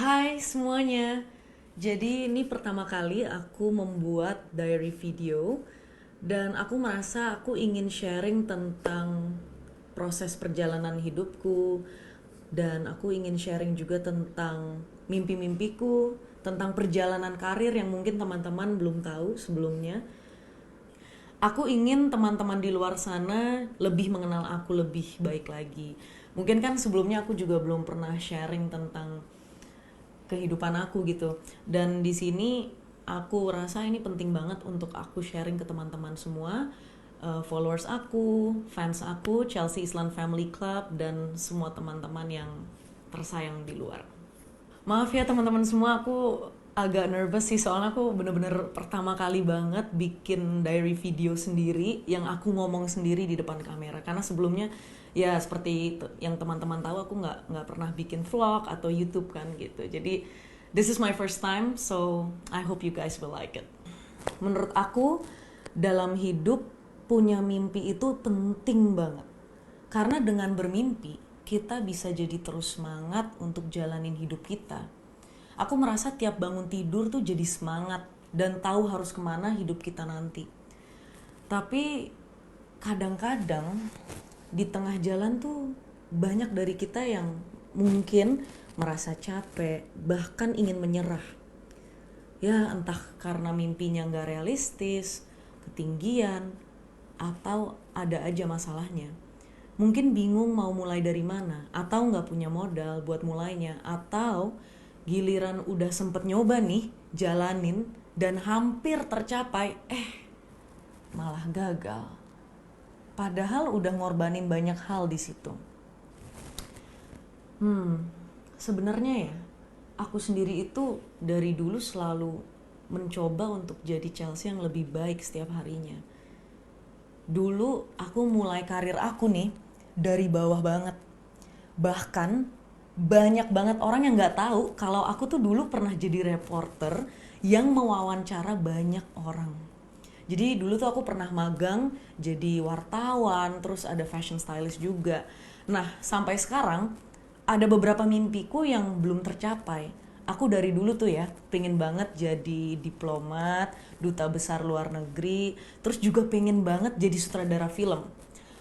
Hai semuanya. Jadi ini pertama kali aku membuat diary video dan aku merasa aku ingin sharing tentang proses perjalanan hidupku dan aku ingin sharing juga tentang mimpi-mimpiku, tentang perjalanan karir yang mungkin teman-teman belum tahu sebelumnya. Aku ingin teman-teman di luar sana lebih mengenal aku lebih baik lagi. Mungkin kan sebelumnya aku juga belum pernah sharing tentang kehidupan aku gitu. Dan di sini aku rasa ini penting banget untuk aku sharing ke teman-teman semua, followers aku, fans aku, Chelsea Island Family Club dan semua teman-teman yang tersayang di luar. Maaf ya teman-teman semua, aku agak nervous sih soalnya aku bener-bener pertama kali banget bikin diary video sendiri yang aku ngomong sendiri di depan kamera, karena sebelumnya ya seperti yang teman-teman tahu aku nggak pernah bikin vlog atau YouTube kan gitu. Jadi this is my first time, so I hope you guys will like it. Menurut aku dalam hidup punya mimpi itu penting banget. Karena dengan bermimpi, kita bisa jadi terus semangat untuk jalanin hidup kita. Aku merasa tiap bangun tidur tuh jadi semangat dan tahu harus kemana hidup kita nanti. Tapi kadang-kadang di tengah jalan tuh banyak dari kita yang mungkin merasa capek, bahkan ingin menyerah. Ya entah karena mimpinya nggak realistis, ketinggian, atau ada aja masalahnya. Mungkin bingung mau mulai dari mana, atau nggak punya modal buat mulainya, atau giliran udah sempet nyoba nih, jalanin, dan hampir tercapai, malah gagal. Padahal udah ngorbanin banyak hal di situ. Sebenarnya ya, aku sendiri itu dari dulu selalu mencoba untuk jadi Chelsea yang lebih baik setiap harinya. Dulu aku mulai karir aku nih dari bawah banget. Bahkan banyak banget orang yang nggak tahu kalau aku tuh dulu pernah jadi reporter yang mewawancara banyak orang. Jadi dulu tuh aku pernah magang jadi wartawan, terus ada fashion stylist juga. Nah, sampai sekarang ada beberapa mimpiku yang belum tercapai. Aku dari dulu tuh ya, pengen banget jadi diplomat, duta besar luar negeri, terus juga pengen banget jadi sutradara film.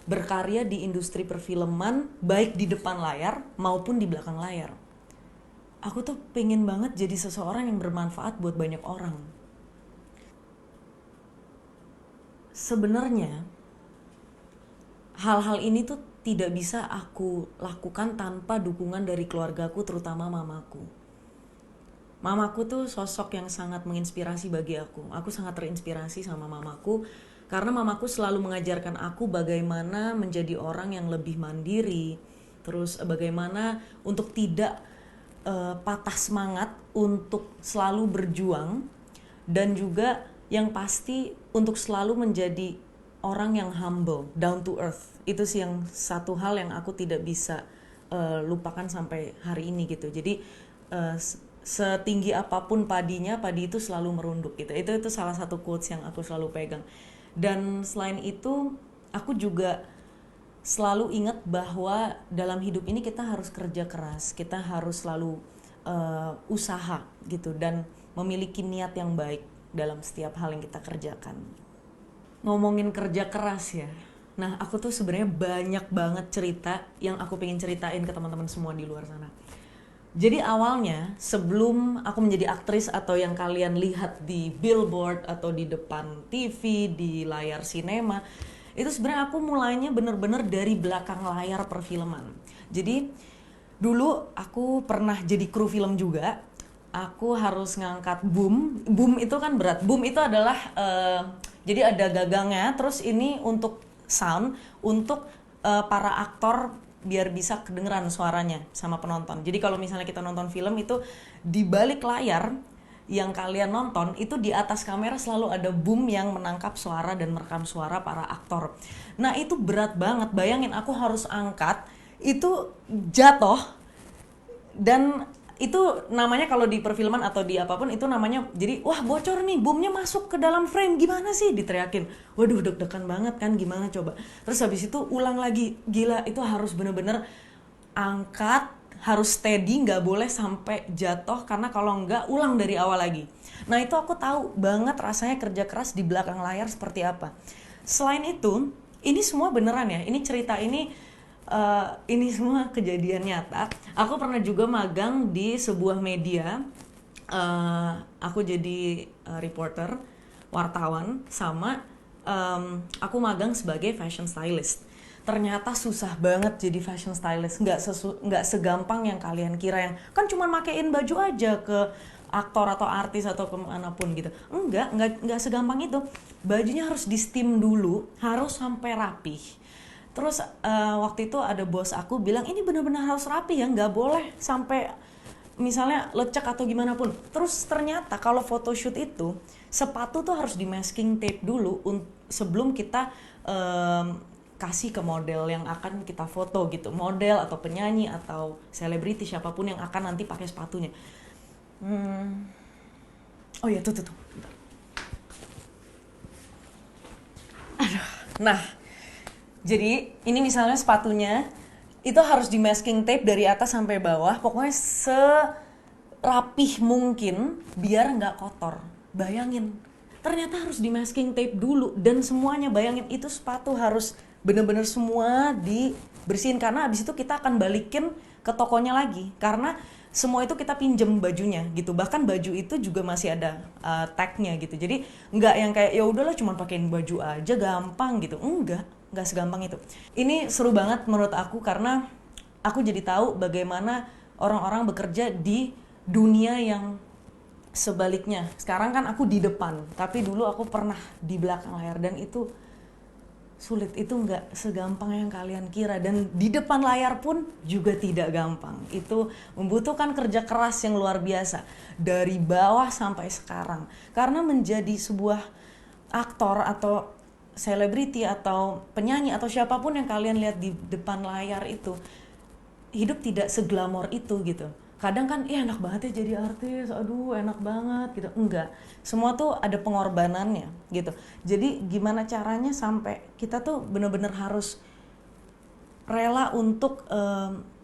Berkarya di industri perfilman, baik di depan layar maupun di belakang layar. Aku tuh pengen banget jadi seseorang yang bermanfaat buat banyak orang. Sebenarnya hal-hal ini tuh tidak bisa aku lakukan tanpa dukungan dari keluargaku, terutama mamaku. Mamaku tuh sosok yang sangat menginspirasi bagi aku. Aku sangat terinspirasi sama mamaku karena mamaku selalu mengajarkan aku bagaimana menjadi orang yang lebih mandiri, terus bagaimana untuk tidak patah semangat untuk selalu berjuang, dan juga yang pasti untuk selalu menjadi orang yang humble, down to earth. Itu sih yang satu hal yang aku tidak bisa lupakan sampai hari ini gitu. Jadi uh, setinggi apapun padinya, padi itu selalu merunduk gitu. Itu salah satu quotes yang aku selalu pegang. Dan selain itu, aku juga selalu ingat bahwa dalam hidup ini kita harus kerja keras, kita harus selalu usaha gitu, dan memiliki niat yang baik dalam setiap hal yang kita kerjakan. Ngomongin kerja keras ya, nah aku tuh sebenarnya banyak banget cerita yang aku pengen ceritain ke teman-teman semua di luar sana. Jadi awalnya sebelum aku menjadi aktris atau yang kalian lihat di billboard atau di depan TV, di layar sinema, itu sebenarnya aku mulainya bener-bener dari belakang layar perfilman. Jadi dulu aku pernah jadi kru film juga. Aku harus ngangkat boom. Boom itu kan berat. Boom itu adalah jadi ada gagangnya. Terus ini untuk sound, untuk para aktor biar bisa kedengeran suaranya sama penonton. Jadi kalau misalnya kita nonton film itu di balik layar yang kalian nonton itu, di atas kamera selalu ada boom yang menangkap suara dan merekam suara para aktor. Nah itu berat banget. Bayangin aku harus angkat itu, jatuh, dan itu namanya kalau di perfilman atau di apapun itu namanya, jadi wah bocor nih, boomnya masuk ke dalam frame, gimana sih, diteriakin. Waduh deg-degan banget kan, gimana coba. Terus habis itu ulang lagi, gila, itu harus bener-bener angkat, harus steady, nggak boleh sampai jatuh, karena kalau nggak ulang dari awal lagi. Nah itu aku tahu banget rasanya kerja keras di belakang layar seperti apa. Selain itu, ini semua beneran ya, ini cerita ini semua kejadian nyata. Aku pernah juga magang di sebuah media. Aku jadi reporter, wartawan, sama aku magang sebagai fashion stylist. Ternyata susah banget jadi fashion stylist, nggak segampang yang kalian kira, yang kan cuma makein baju aja ke aktor atau artis atau kemanapun gitu. Enggak segampang itu. Bajunya harus di steam dulu, harus sampai rapih. Terus waktu itu ada bos aku bilang, ini benar-benar harus rapi ya, nggak boleh sampai misalnya lecek atau gimana pun. Terus ternyata kalau photoshoot itu, sepatu tuh harus di masking tape dulu sebelum kita kasih ke model yang akan kita foto gitu, model atau penyanyi atau selebriti siapapun yang akan nanti pakai sepatunya. Oh ya, tuh. Aduh. Nah, jadi ini misalnya sepatunya itu harus di masking tape dari atas sampai bawah, pokoknya serapih mungkin biar nggak kotor. Bayangin, ternyata harus di masking tape dulu, dan semuanya, bayangin itu sepatu harus bener-bener semua dibersihin, karena abis itu kita akan balikin ke tokonya lagi, karena semua itu kita pinjem bajunya gitu. Bahkan baju itu juga masih ada tagnya gitu. Jadi nggak yang kayak ya udahlah cuma pakein baju aja gampang gitu. Nggak segampang itu. Ini seru banget menurut aku, karena aku jadi tahu bagaimana orang-orang bekerja di dunia yang sebaliknya. Sekarang kan aku di depan, tapi dulu aku pernah di belakang layar, dan itu sulit. Itu nggak segampang yang kalian kira, dan di depan layar pun juga tidak gampang. Itu membutuhkan kerja keras yang luar biasa dari bawah sampai sekarang, karena menjadi sebuah aktor atau selebriti atau penyanyi atau siapapun yang kalian lihat di depan layar itu, hidup tidak seglamor itu gitu. Kadang kan enak banget ya jadi artis, aduh enak banget gitu. Enggak, semua tuh ada pengorbanannya gitu. Jadi gimana caranya sampai kita tuh bener-bener harus rela untuk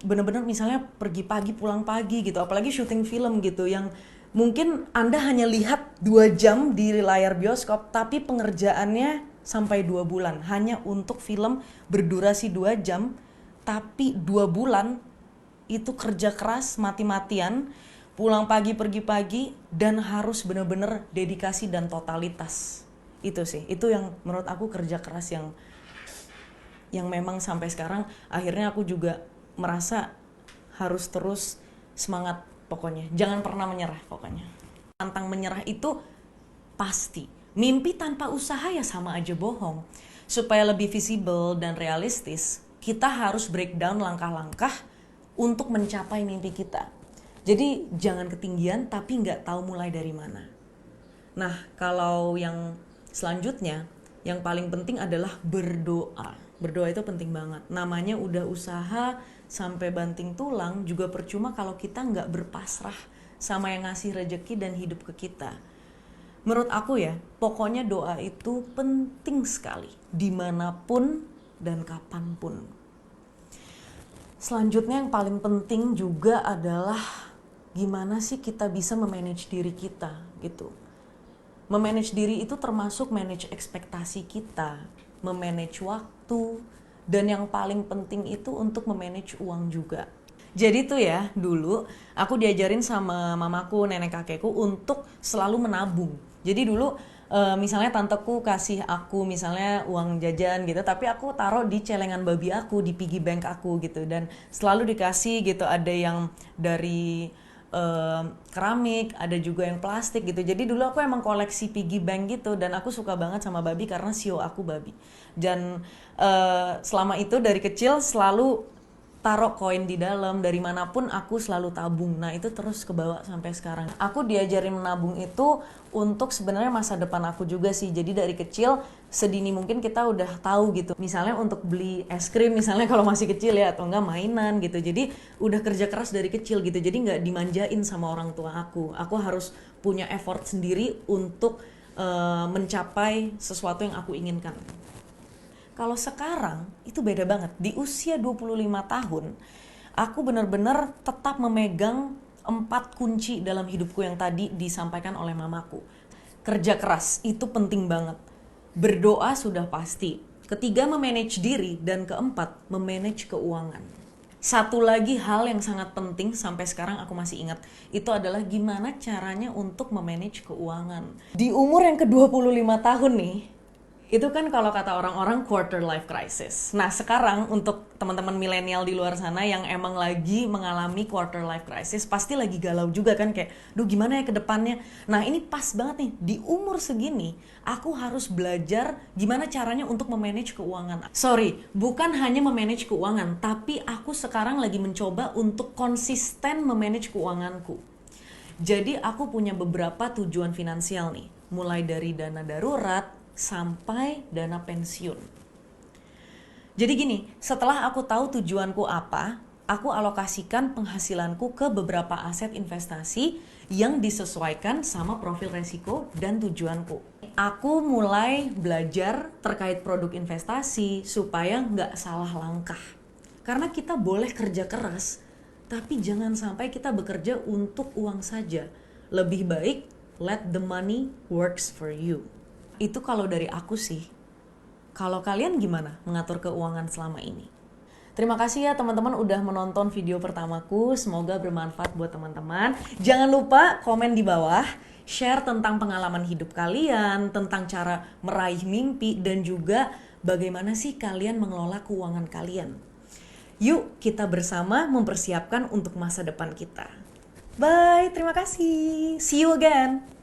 bener-bener misalnya pergi pagi pulang pagi gitu. Apalagi syuting film gitu, yang mungkin Anda hanya lihat 2 jam di layar bioskop, tapi pengerjaannya sampai 2 bulan hanya untuk film berdurasi 2 jam, tapi 2 bulan itu kerja keras mati-matian, pulang pagi pergi pagi, dan harus bener-bener dedikasi dan totalitas. Itu sih, itu yang menurut aku kerja keras yang memang sampai sekarang akhirnya aku juga merasa harus terus semangat. Pokoknya jangan pernah menyerah. Pokoknya tantang menyerah itu pasti. Mimpi tanpa usaha ya sama aja bohong. Supaya lebih visible dan realistis, kita harus breakdown langkah-langkah untuk mencapai mimpi kita. Jadi jangan ketinggian tapi nggak tahu mulai dari mana. Nah, kalau yang selanjutnya, yang paling penting adalah berdoa. Berdoa itu penting banget. Namanya udah usaha sampai banting tulang juga percuma kalau kita nggak berpasrah sama yang ngasih rejeki dan hidup ke kita. Menurut aku ya, pokoknya doa itu penting sekali, dimanapun dan kapanpun. Selanjutnya yang paling penting juga adalah gimana sih kita bisa memanage diri kita gitu. Memanage diri itu termasuk manage ekspektasi kita, memanage waktu, dan yang paling penting itu untuk memanage uang juga. Jadi tuh ya, dulu aku diajarin sama mamaku, nenek kakekku untuk selalu menabung. Jadi dulu misalnya tanteku kasih aku misalnya uang jajan gitu, tapi aku taruh di celengan babi aku, di piggy bank aku gitu, dan selalu dikasih gitu. Ada yang dari keramik, ada juga yang plastik gitu. Jadi dulu aku emang koleksi piggy bank gitu, dan aku suka banget sama babi karena sio aku babi. Dan selama itu dari kecil selalu taruh koin di dalam, dari manapun aku selalu tabung. Nah itu terus kebawa sampai sekarang. Aku diajarin menabung itu untuk sebenarnya masa depan aku juga sih. Jadi dari kecil sedini mungkin kita udah tahu gitu. Misalnya untuk beli es krim misalnya kalau masih kecil ya, atau enggak mainan gitu. Jadi udah kerja keras dari kecil gitu. Jadi nggak dimanjain sama orang tua aku. Aku harus punya effort sendiri untuk mencapai sesuatu yang aku inginkan. Kalau sekarang itu beda banget. Di usia 25 tahun, aku benar-benar tetap memegang 4 kunci dalam hidupku yang tadi disampaikan oleh mamaku. Kerja keras, itu penting banget. Berdoa sudah pasti. Ketiga, memanage diri. Dan keempat, memanage keuangan. Satu lagi hal yang sangat penting sampai sekarang aku masih ingat, itu adalah gimana caranya untuk memanage keuangan. Di umur yang ke-25 tahun nih, itu kan kalau kata orang-orang quarter life crisis. Nah sekarang untuk teman-teman milenial di luar sana yang emang lagi mengalami quarter life crisis, pasti lagi galau juga kan, kayak duh gimana ya ke depannya. Nah ini pas banget nih, di umur segini aku harus belajar gimana caranya untuk memanage keuangan. Sorry, bukan hanya memanage keuangan, tapi aku sekarang lagi mencoba untuk konsisten memanage keuanganku. Jadi aku punya beberapa tujuan finansial nih, mulai dari dana darurat sampai dana pensiun. Jadi gini, setelah aku tahu tujuanku apa, aku alokasikan penghasilanku ke beberapa aset investasi yang disesuaikan sama profil resiko dan tujuanku. Aku mulai belajar terkait produk investasi supaya nggak salah langkah. Karena kita boleh kerja keras, tapi jangan sampai kita bekerja untuk uang saja. Lebih baik, let the money works for you. Itu kalau dari aku sih. Kalau kalian gimana mengatur keuangan selama ini? Terima kasih ya teman-teman udah menonton video pertamaku. Semoga bermanfaat buat teman-teman. Jangan lupa komen di bawah, share tentang pengalaman hidup kalian, tentang cara meraih mimpi, dan juga bagaimana sih kalian mengelola keuangan kalian. Yuk kita bersama mempersiapkan untuk masa depan kita. Bye, terima kasih. See you again.